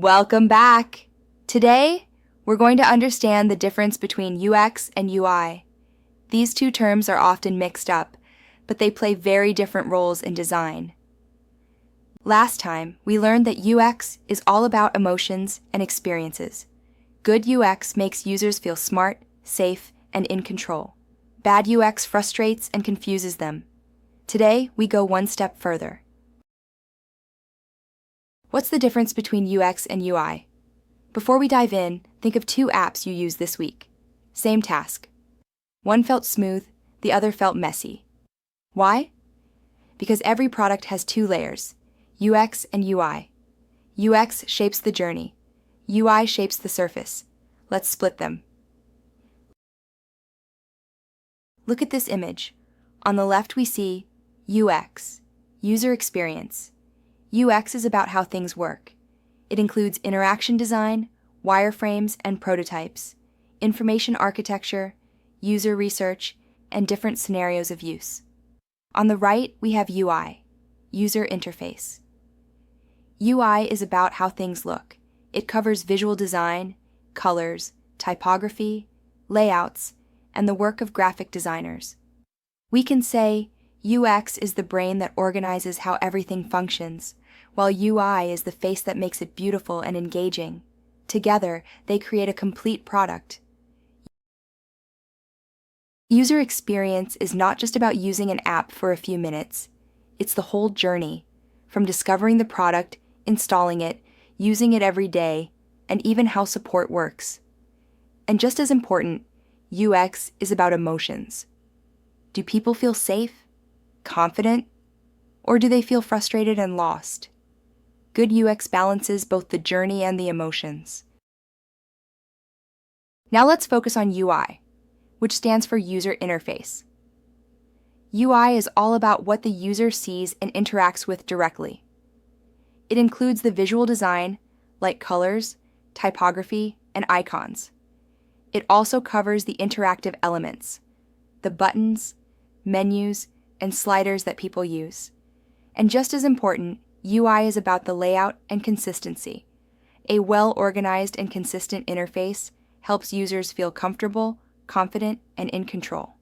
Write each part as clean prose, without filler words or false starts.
Welcome back! Today, we're going to understand the difference between UX and UI. These two terms are often mixed up, but they play very different roles in design. Last time, we learned that UX is all about emotions and experiences. Good UX makes users feel smart, safe, and in control. Bad UX frustrates and confuses them. Today, we go one step further. What's the difference between UX and UI? Before we dive in, think of two apps you used this week. Same task. One felt smooth, the other felt messy. Why? Because every product has two layers, UX and UI. UX shapes the journey. UI shapes the surface. Let's split them. Look at this image. On the left we see UX, user experience. UX is about how things work. It includes interaction design, wireframes and prototypes, information architecture, user research, and different scenarios of use. On the right, we have UI, user interface. UI is about how things look. It covers visual design, colors, typography, layouts, and the work of graphic designers. We can say UX is the brain that organizes how everything functions, while UI is the face that makes it beautiful and engaging. Together, they create a complete product. User experience is not just about using an app for a few minutes. It's the whole journey, from discovering the product, installing it, using it every day, and even how support works. And just as important, UX is about emotions. Do people feel safe, confident, or do they feel frustrated and lost? Good UX balances both the journey and the emotions. Now let's focus on UI, which stands for user interface. UI is all about what the user sees and interacts with directly. It includes the visual design, like colors, typography, and icons. It also covers the interactive elements, the buttons, menus, and sliders that people use. And just as important, UI is about the layout and consistency. A well-organized and consistent interface helps users feel comfortable, confident, and in control.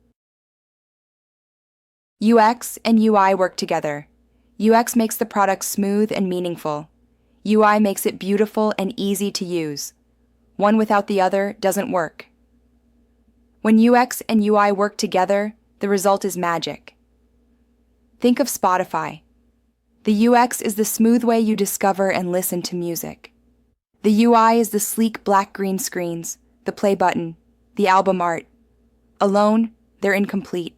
UX and UI work together. UX makes the product smooth and meaningful. UI makes it beautiful and easy to use. One without the other doesn't work. When UX and UI work together, the result is magic. Think of Spotify. The UX is the smooth way you discover and listen to music. The UI is the sleek black-green screens, the play button, the album art. Alone, they're incomplete.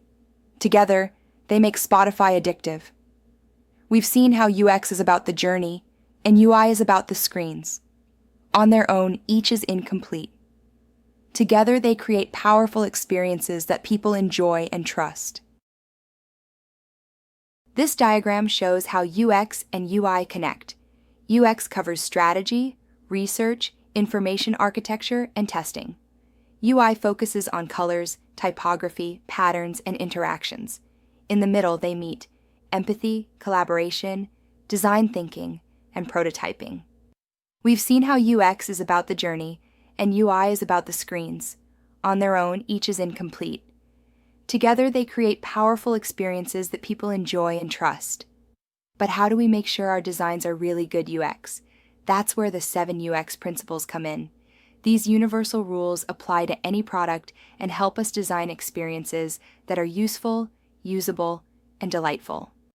Together, they make Spotify addictive. We've seen how UX is about the journey, and UI is about the screens. On their own, each is incomplete. Together, they create powerful experiences that people enjoy and trust. This diagram shows how UX and UI connect. UX covers strategy, research, information architecture, and testing. UI focuses on colors, typography, patterns, and interactions. In the middle, they meet empathy, collaboration, design thinking, and prototyping. We've seen how UX is about the journey, and UI is about the screens. On their own, each is incomplete. Together, they create powerful experiences that people enjoy and trust. But how do we make sure our designs are really good UX? That's where the 7 UX principles come in. These universal rules apply to any product and help us design experiences that are useful, usable, and delightful.